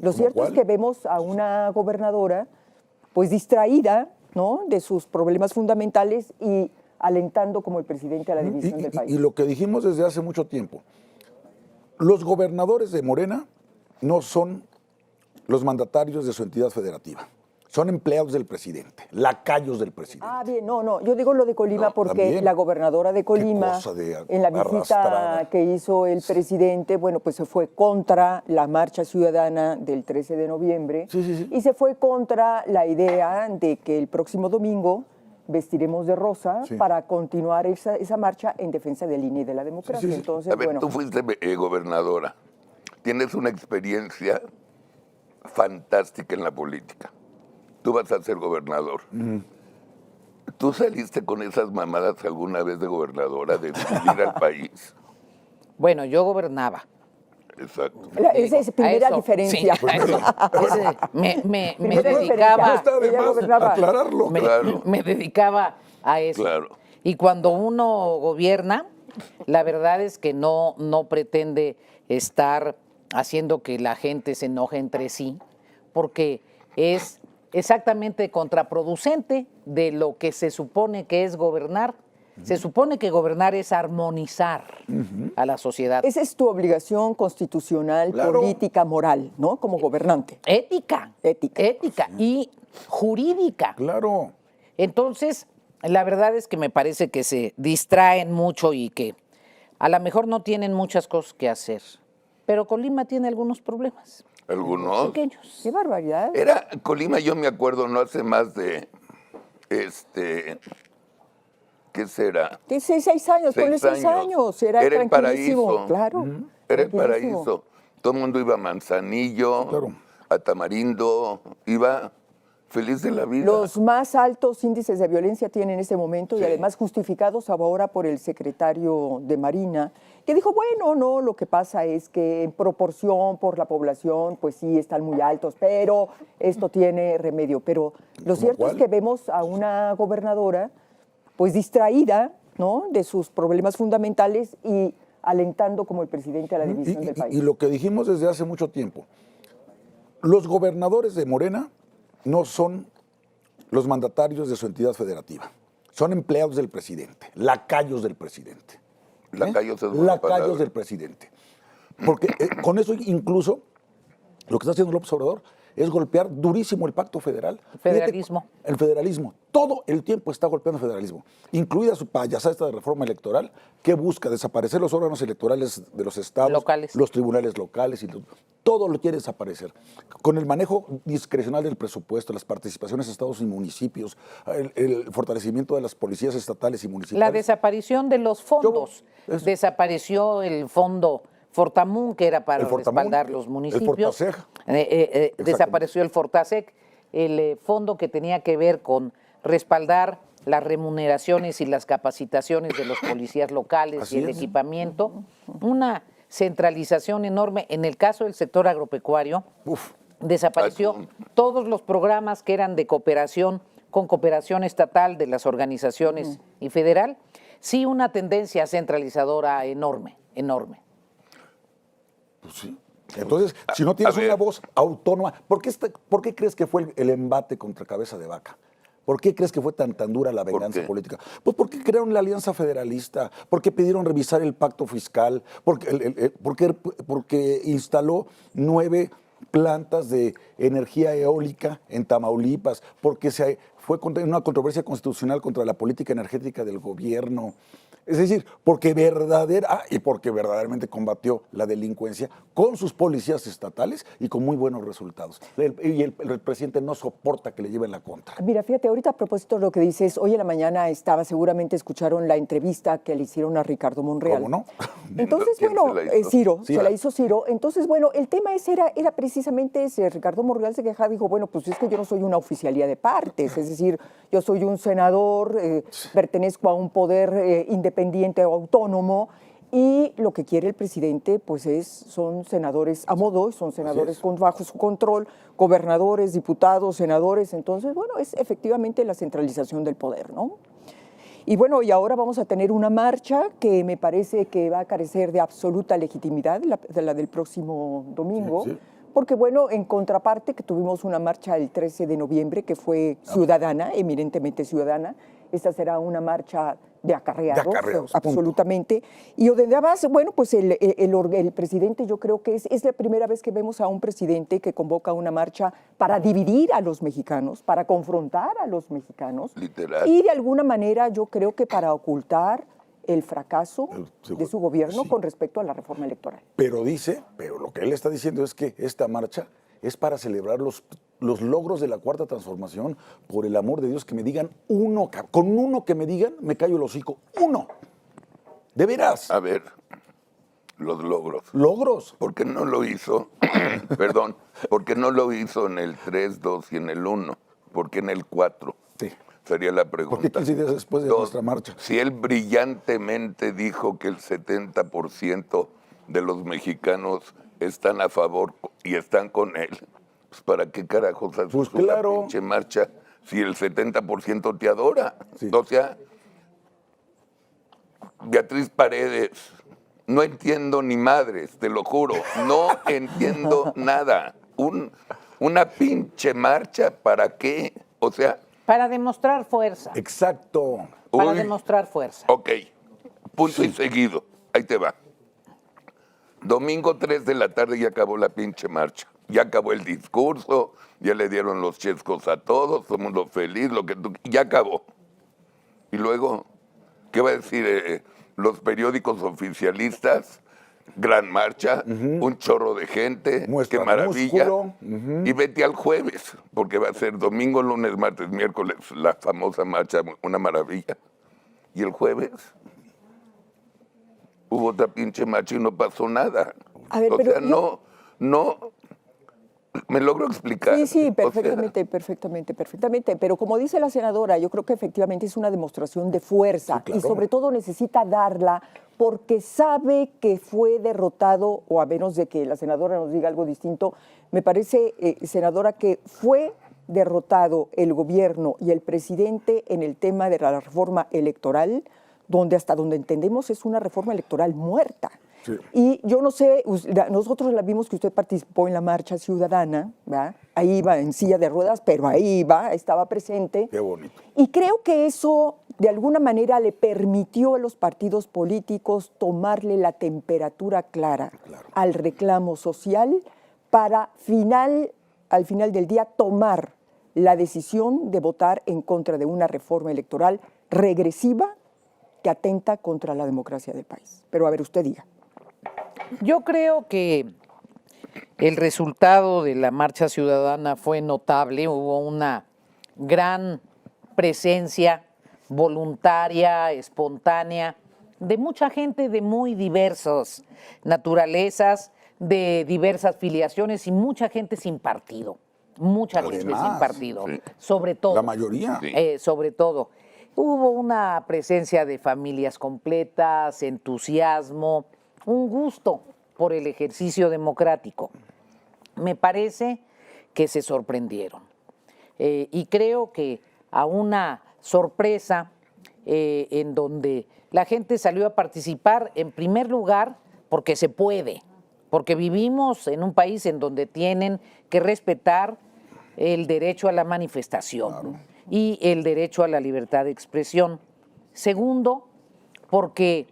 Lo cierto es que vemos a una gobernadora pues distraída, ¿no?, de sus problemas fundamentales y alentando como el presidente a la división del país. Y lo que dijimos desde hace mucho tiempo, los gobernadores de Morena no son los mandatarios de su entidad federativa. Son empleados del presidente, lacayos del presidente. Ah, bien, no, yo digo lo de Colima porque también. la gobernadora de Colima, en la visita arrastrada que hizo el presidente, bueno, pues se fue contra la marcha ciudadana del 13 de noviembre y se fue contra la idea de que el próximo domingo vestiremos de rosa para continuar esa marcha en defensa del INE y de la democracia. Entonces, a ver, bueno, tú fuiste gobernadora, tienes una experiencia fantástica en la política. Tú vas a ser gobernador. ¿Tú saliste con esas mamadas alguna vez de gobernadora, de dividir al país? Bueno, yo gobernaba. Exacto. Esa es primera diferencia. Sí, me dedicaba. No está de más aclararlo. Me dedicaba a eso. Claro. Y cuando uno gobierna, la verdad es que no pretende estar haciendo que la gente se enoje entre sí, porque es exactamente contraproducente de lo que se supone que es gobernar. Se supone que gobernar es armonizar a la sociedad. Esa es tu obligación constitucional, política, moral, ¿no? Como gobernante. Ética y jurídica. Claro. Entonces, la verdad es que me parece que se distraen mucho y que a lo mejor no tienen muchas cosas que hacer. Pero Colima tiene algunos problemas. ¿Algunos? Pequeños. Qué barbaridad. Era Colima, yo me acuerdo, no hace más de, ¿qué será? ¿Qué 6 años? Ponle 6 años. Era el tranquilísimo. paraíso. Claro. Era el paraíso. Todo el mundo iba a Manzanillo, a Tamarindo, iba feliz de la vida. Los más altos índices de violencia tienen en este momento y además justificados ahora por el secretario de Marina, que dijo, bueno, no, lo que pasa es que en proporción por la población, pues sí, están muy altos, pero esto tiene remedio. Pero lo cierto es que vemos a una gobernadora pues distraída, ¿no?, de sus problemas fundamentales y alentando como el presidente a la división del país. Y lo que dijimos desde hace mucho tiempo, los gobernadores de Morena no son los mandatarios de su entidad federativa. Son empleados del presidente, lacayos del presidente. Lacayos del presidente. Porque con eso incluso lo que está haciendo López Obrador es golpear durísimo el pacto federal. Federalismo. Fíjate, el federalismo. Todo el tiempo está golpeando el federalismo, incluida su payasada esta de reforma electoral, que busca desaparecer los órganos electorales de los estados, locales, los tribunales locales, y todo lo quiere desaparecer. Con el manejo discrecional del presupuesto, las participaciones de estados y municipios, el fortalecimiento de las policías estatales y municipales. La desaparición de los fondos. Desapareció el fondo Fortamun, que era para respaldar los municipios. El Fortaseg. Desapareció el Fortaseg, el fondo que tenía que ver con respaldar las remuneraciones y las capacitaciones de los policías locales y el equipamiento. Una centralización enorme. En el caso del sector agropecuario, desapareció todos los programas que eran de cooperación, con cooperación estatal de las organizaciones y federal. Sí, una tendencia centralizadora enorme. Pues sí. Entonces, si no tienes una voz autónoma, ¿por qué crees que fue el embate contra Cabeza de Vaca? ¿Por qué crees que fue tan dura la venganza política? Pues porque crearon la Alianza Federalista, porque pidieron revisar el pacto fiscal, porque instaló 9 plantas de energía eólica en Tamaulipas, porque fue una controversia constitucional contra la política energética del gobierno. Es decir, porque verdaderamente combatió la delincuencia con sus policías estatales y con muy buenos resultados. Y el presidente no soporta que le lleven la contra. Mira, fíjate, ahorita a propósito de lo que dices, hoy en la mañana seguramente escucharon la entrevista que le hicieron a Ricardo Monreal. ¿Cómo no? Entonces, bueno, Ciro, se la hizo Ciro. Entonces, bueno, el tema era precisamente ese. Ricardo Monreal se quejaba, dijo, bueno, pues es que yo no soy una oficialía de partes, es decir, yo soy un senador, pertenezco a un poder independiente o autónomo, y lo que quiere el presidente pues son senadores a modo, son senadores bajo su control, gobernadores, diputados, senadores. Entonces, bueno, es efectivamente la centralización del poder, ¿no? Y bueno, y ahora vamos a tener una marcha que me parece que va a carecer de absoluta legitimidad, la del próximo domingo, porque bueno, en contraparte que tuvimos una marcha el 13 de noviembre que fue ciudadana, eminentemente ciudadana, esta será una marcha de acarreados, absolutamente. Y además, bueno, pues el presidente, yo creo que es la primera vez que vemos a un presidente que convoca una marcha para dividir a los mexicanos, para confrontar a los mexicanos. Literal. Y de alguna manera yo creo que para ocultar el fracaso de su gobierno con respecto a la reforma electoral. Pero lo que él está diciendo es que esta marcha es para celebrar los logros de la Cuarta Transformación. Por el amor de Dios, que me digan uno, con uno que me digan, me callo el hocico. Uno. De veras. A ver, los logros. ¿Logros? ¿Por qué no lo hizo? Perdón, ¿por qué no lo hizo en el 3, 2 y en el 1? ¿Por qué en el 4? Sí. Sería la pregunta. ¿Por qué 15 días después de nuestra marcha? Si él brillantemente dijo que el 70% de los mexicanos están a favor y están con él, pues ¿para qué carajos haces Pues una claro. pinche marcha si el 70% te adora? Sí. O sea, Beatriz Paredes, no entiendo ni madres, te lo juro, no entiendo nada. Una pinche marcha, ¿para qué? O sea... Para demostrar fuerza. Exacto. Para Uy. demostrar fuerza. Ok, punto y seguido. Ahí te va. Domingo 3 de la tarde ya acabó la pinche marcha. Ya acabó el discurso, ya le dieron los chescos a todos, todo el mundo feliz, lo que tú... Ya acabó. Y luego, ¿qué va a decir los periódicos oficialistas? Gran marcha, un chorro de gente, Muestra qué maravilla. músculo. Y vete al jueves, porque va a ser domingo, lunes, martes, miércoles, la famosa marcha, una maravilla. Y el jueves hubo otra pinche marcha y no pasó nada. A ver, o pero sea, no, me logro explicar. Sí, O sea, perfectamente. Pero como dice la senadora, yo creo que efectivamente es una demostración de fuerza. Sí, claro. Y sobre todo necesita darla porque sabe que fue derrotado, o a menos de que la senadora nos diga algo distinto, me parece, senadora, que fue derrotado el gobierno y el presidente en el tema de la reforma electoral, donde hasta donde entendemos es una reforma electoral muerta. Sí. Y yo no sé, nosotros la vimos que usted participó en la marcha ciudadana, ¿verdad? Ahí iba en silla de ruedas, pero ahí iba, estaba presente. Qué bonito. Y creo que eso de alguna manera le permitió a los partidos políticos tomarle la temperatura clara al reclamo social para al final del día tomar la decisión de votar en contra de una reforma electoral regresiva que atenta contra la democracia del país. Pero a ver, usted diga. Yo creo que el resultado de la marcha ciudadana fue notable, hubo una gran presencia voluntaria, espontánea, de mucha gente de muy diversas naturalezas, de diversas filiaciones y mucha gente sin partido, Además, sí. sobre todo. La mayoría. Sí. Sobre todo. Hubo una presencia de familias completas, entusiasmo, un gusto por el ejercicio democrático. Me parece que se sorprendieron. Y creo que a una sorpresa en donde la gente salió a participar, en primer lugar, porque se puede, porque vivimos en un país en donde tienen que respetar el derecho a la manifestación y el derecho a la libertad de expresión. Segundo, porque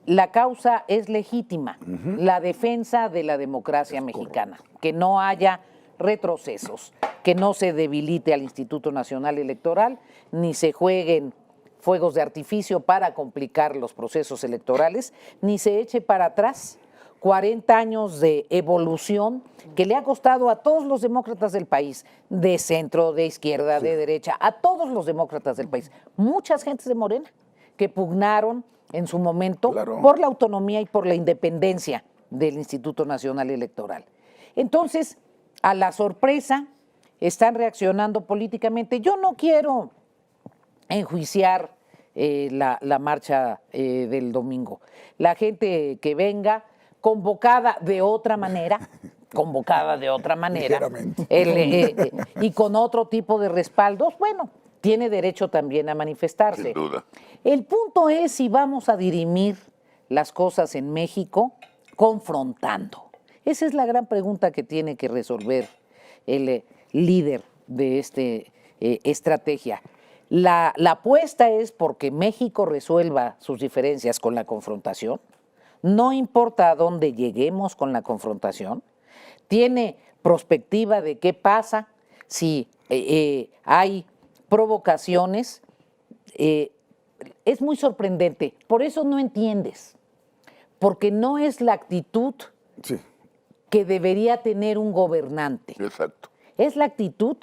la causa es legítima, la defensa de la democracia mexicana, que no haya retrocesos, que no se debilite al Instituto Nacional Electoral, ni se jueguen fuegos de artificio para complicar los procesos electorales, ni se eche para atrás 40 años de evolución que le ha costado a todos los demócratas del país, de centro, de izquierda, de derecha, a todos los demócratas del país, muchas gentes de Morena que pugnaron en su momento por la autonomía y por la independencia del Instituto Nacional Electoral. Entonces, a la sorpresa, están reaccionando políticamente. Yo no quiero enjuiciar la marcha del domingo. La gente que venga, convocada de otra manera, y con otro tipo de respaldos, bueno, tiene derecho también a manifestarse. Sin duda. El punto es si vamos a dirimir las cosas en México confrontando. Esa es la gran pregunta que tiene que resolver el líder de esta estrategia. La apuesta es porque México resuelva sus diferencias con la confrontación. No importa a dónde lleguemos con la confrontación. Tiene perspectiva de qué pasa si hay provocaciones. Es muy sorprendente. Por eso no entiendes. Porque no es la actitud que debería tener un gobernante. Exacto. Es la actitud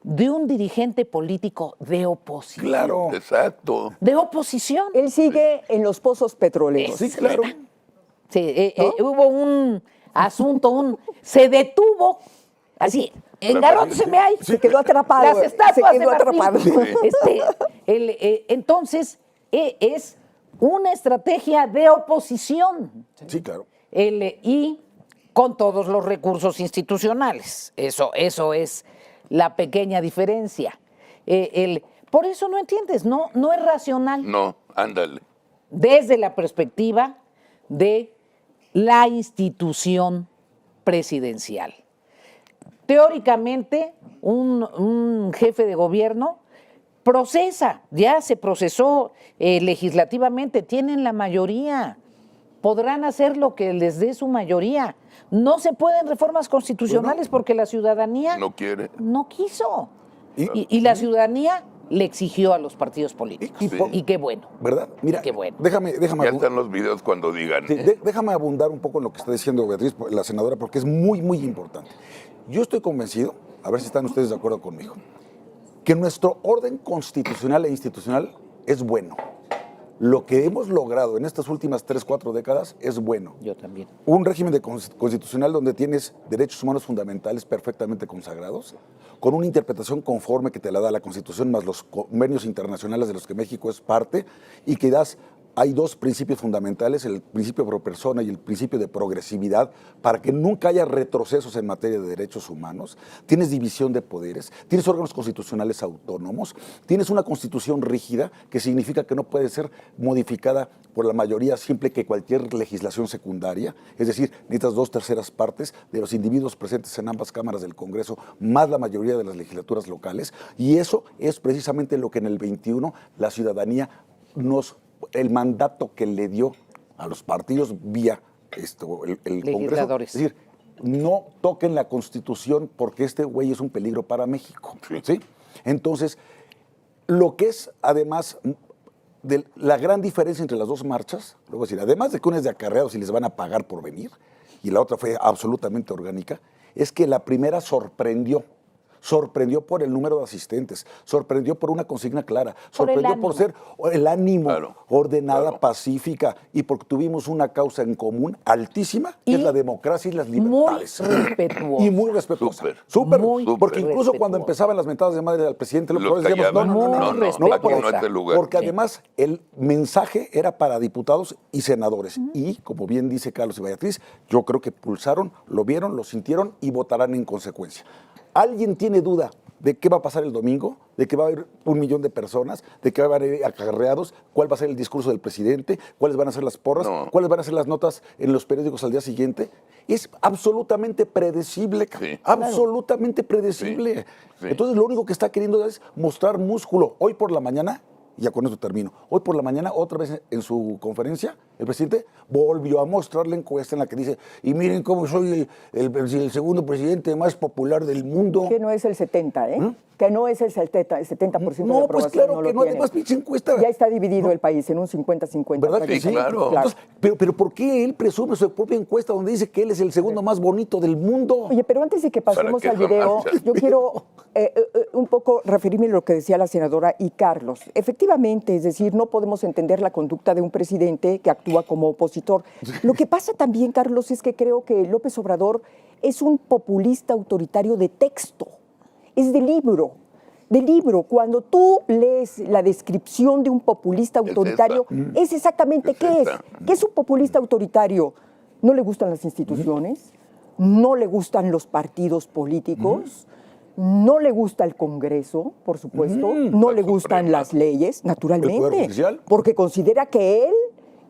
de un dirigente político de oposición. Claro. Exacto. De oposición. Él sigue en los pozos petroleros. Sí, claro. Sí, hubo un asunto, se detuvo, así, engarróseme ahí. Se quedó atrapado. Las estatuas se quedó de marfil. atrapado. Entonces, es una estrategia de oposición. Sí, claro. Y con todos los recursos institucionales. Eso es la pequeña diferencia. Por eso no entiendes, no es racional. No, ándale. Desde la perspectiva de la institución presidencial. Teóricamente, un jefe de gobierno ya se procesó legislativamente, tienen la mayoría, podrán hacer lo que les dé su mayoría. No se pueden reformas constitucionales porque la ciudadanía no quiere. No quiso. Y la ciudadanía le exigió a los partidos políticos. Y qué bueno. ¿Verdad? Mira, qué bueno. déjame Ya están los videos cuando digan. Sí, déjame abundar un poco en lo que está diciendo Beatriz, la senadora, porque es muy, muy importante. Yo estoy convencido, a ver si están ustedes de acuerdo conmigo, que nuestro orden constitucional e institucional es bueno. Lo que hemos logrado en estas últimas 3, 4 décadas es bueno. Yo también. Un régimen constitucional donde tienes derechos humanos fundamentales perfectamente consagrados, con una interpretación conforme que te la da la Constitución, más los convenios internacionales de los que México es parte, y que hay 2 principios fundamentales, el principio pro persona y el principio de progresividad, para que nunca haya retrocesos en materia de derechos humanos. Tienes división de poderes, tienes órganos constitucionales autónomos, tienes una constitución rígida, que significa que no puede ser modificada por la mayoría simple que cualquier legislación secundaria, es decir, necesitas 2/3 partes de los individuos presentes en ambas cámaras del Congreso, más la mayoría de las legislaturas locales, y eso es precisamente lo que en el 21 la ciudadanía el mandato que le dio a los partidos vía el Congreso. Es decir, no toquen la Constitución porque este güey es un peligro para México. ¿Sí? Entonces, lo que es además de la gran diferencia entre las 2 marchas, luego decir, además de que una es de acarreados y les van a pagar por venir, y la otra fue absolutamente orgánica, es que la primera sorprendió por el número de asistentes, sorprendió por una consigna clara, sorprendió por ser el ánimo ordenada, pacífica, y porque tuvimos una causa en común altísima, que es la democracia y las libertades. Muy respetuosa. Y muy respetuosa. Súper. Porque incluso cuando empezaban las mentadas de madre al presidente, decíamos, aquí no es el lugar. Porque además el mensaje era para diputados y senadores. Y, como bien dice Carlos y Beatriz, yo creo que pulsaron, lo vieron, lo sintieron y votarán en consecuencia. ¿Alguien tiene duda de qué va a pasar el domingo? ¿De que va a haber 1 millón de personas? ¿De que va a haber acarreados? ¿Cuál va a ser el discurso del presidente? ¿Cuáles van a ser las porras? ¿Cuáles van a ser las notas en los periódicos al día siguiente? Es absolutamente predecible, absolutamente predecible. Sí. Entonces lo único que está queriendo es mostrar músculo. Hoy por la mañana, ya con esto termino, hoy por la mañana otra vez en su conferencia, el presidente volvió a mostrar la encuesta en la que dice, y miren cómo soy el segundo presidente más popular del mundo. Que no es el 70, ¿eh? Que no es el 70% de aprobación. No, pues claro que no, además pinche encuesta. Ya está dividido el país en un 50-50. ¿Verdad que sí? Claro. Entonces, pero ¿por qué él presume su propia encuesta donde dice que él es el segundo más bonito del mundo? Oye, pero antes de que pasemos al video, yo quiero un poco referirme a lo que decía la senadora y Carlos. Efectivamente, es decir, no podemos entender la conducta de un presidente que actúa como opositor. Lo que pasa también, Carlos, es que creo que López Obrador es un populista autoritario de texto. Es de libro. Cuando tú lees la descripción de un populista autoritario, es exactamente qué es. ¿Qué es un populista autoritario? No le gustan las instituciones, no le gustan los partidos políticos, no le gusta el Congreso, por supuesto, no le gustan las leyes, naturalmente, porque considera que él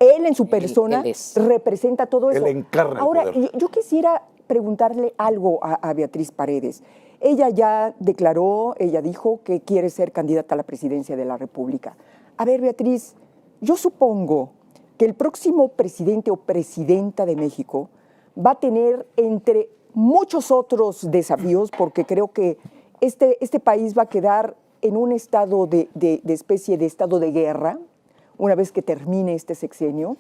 Él en su persona representa todo eso. Él encarna el Ahora, poder. yo quisiera preguntarle algo a Beatriz Paredes. Ella ya declaró, ella dijo que quiere ser candidata a la presidencia de la República. A ver, Beatriz, yo supongo que el próximo presidente o presidenta de México va a tener, entre muchos otros desafíos, porque creo que este país va a quedar en un estado de especie de estado de guerra una vez que termine este sexenio.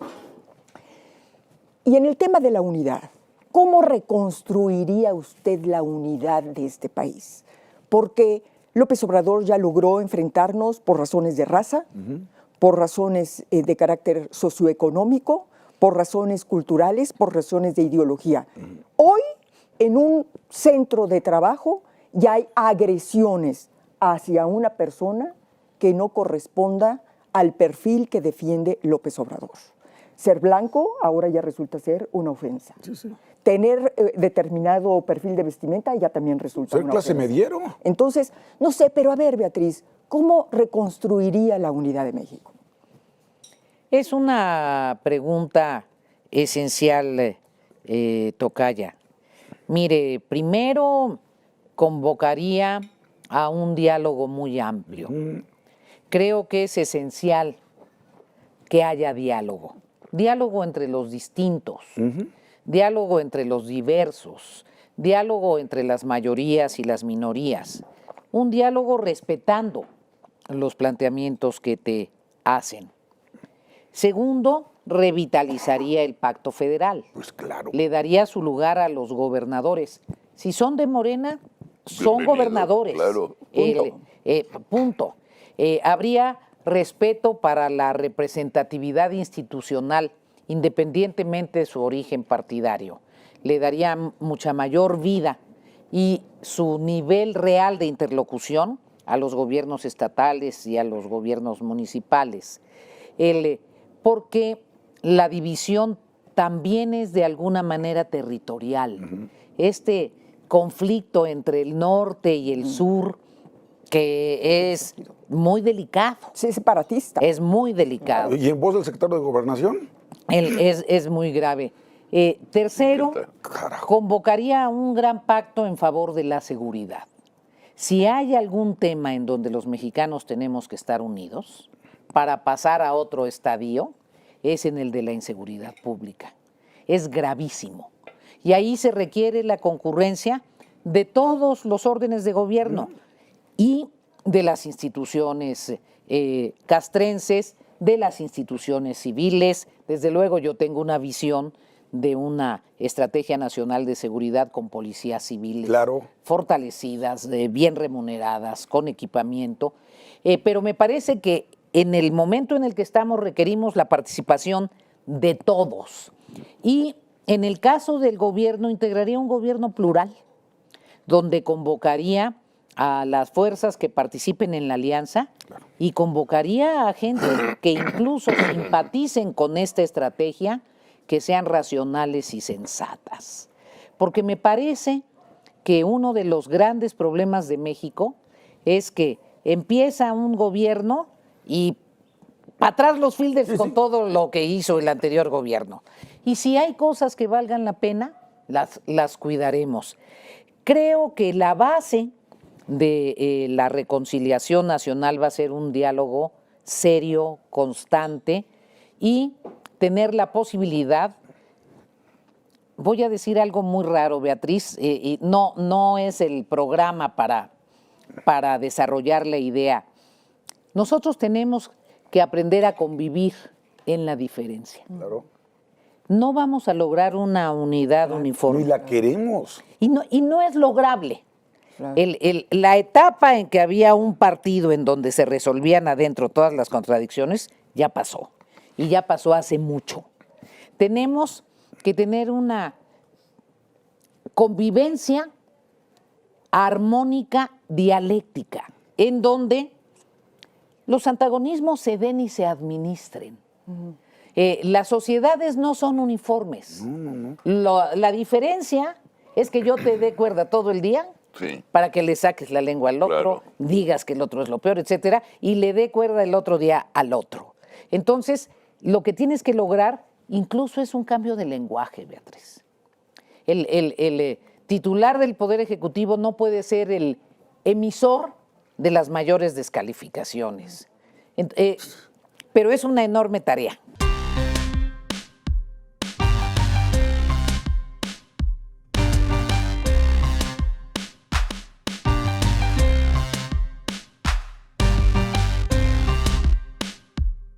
Y en el tema de la unidad, ¿cómo reconstruiría usted la unidad de este país? Porque López Obrador ya logró enfrentarnos por razones de raza, por razones de carácter socioeconómico, por razones culturales, por razones de ideología. Hoy, en un centro de trabajo, ya hay agresiones hacia una persona que no corresponda al perfil que defiende López Obrador. Ser blanco ahora ya resulta ser una ofensa. Sí, sí. Tener determinado perfil de vestimenta ya también resulta Ser una clase ofensa. mediero. Entonces, no sé, pero a ver, Beatriz, ¿cómo reconstruiría la unidad de México? Es una pregunta esencial, Tocaya. Mire, primero convocaría a un diálogo muy amplio. Creo que es esencial que haya diálogo. Diálogo entre los distintos, diálogo entre los diversos, diálogo entre las mayorías y las minorías. Un diálogo respetando los planteamientos que te hacen. Segundo, revitalizaría el pacto federal. Pues claro. Le daría su lugar a los gobernadores. Si son de Morena, son Bienvenido, gobernadores. claro. Punto. Habría respeto para la representatividad institucional, independientemente de su origen partidario. Le daría mucha mayor vida y su nivel real de interlocución a los gobiernos estatales y a los gobiernos municipales. Porque la división también es de alguna manera territorial. Este conflicto entre el norte y el sur, que es muy delicado. Sí, es separatista. Es muy delicado. ¿Y en voz del secretario de Gobernación? Es muy grave. Tercero, convocaría a un gran pacto en favor de la seguridad. Si hay algún tema en donde los mexicanos tenemos que estar unidos para pasar a otro estadio, es en el de la inseguridad pública. Es gravísimo. Y ahí se requiere la concurrencia de todos los órdenes de gobierno y de las instituciones castrenses, de las instituciones civiles. Desde luego yo tengo una visión de una estrategia nacional de seguridad con policías civiles fortalecidas, bien remuneradas, con equipamiento, pero me parece que en el momento en el que estamos requerimos la participación de todos. Y en el caso del gobierno, integraría un gobierno plural, donde convocaría a las fuerzas que participen en la alianza y convocaría a gente que incluso simpaticen con esta estrategia, que sean racionales y sensatas. Porque me parece que uno de los grandes problemas de México es que empieza un gobierno y para atrás los fielders con todo lo que hizo el anterior gobierno. Y si hay cosas que valgan la pena, las cuidaremos. Creo que la base de la reconciliación nacional va a ser un diálogo serio, constante y tener la posibilidad, voy a decir algo muy raro, Beatriz, y no es el programa para desarrollar la idea. Nosotros tenemos que aprender a convivir en la diferencia. Claro. No vamos a lograr una unidad uniforme. Ni la queremos. Y no es lograble. Claro. La etapa en que había un partido en donde se resolvían adentro todas las contradicciones ya pasó. Y ya pasó hace mucho. Tenemos que tener una convivencia armónica, dialéctica, en donde los antagonismos se den y se administren. Las sociedades no son uniformes. La diferencia es que yo te dé cuerda todo el día para que le saques la lengua al otro, digas que el otro es lo peor, etcétera, y le dé cuerda el otro día al otro. Entonces, lo que tienes que lograr incluso es un cambio de lenguaje, Beatriz. El titular del Poder Ejecutivo no puede ser el emisor de las mayores descalificaciones. Pero es una enorme tarea.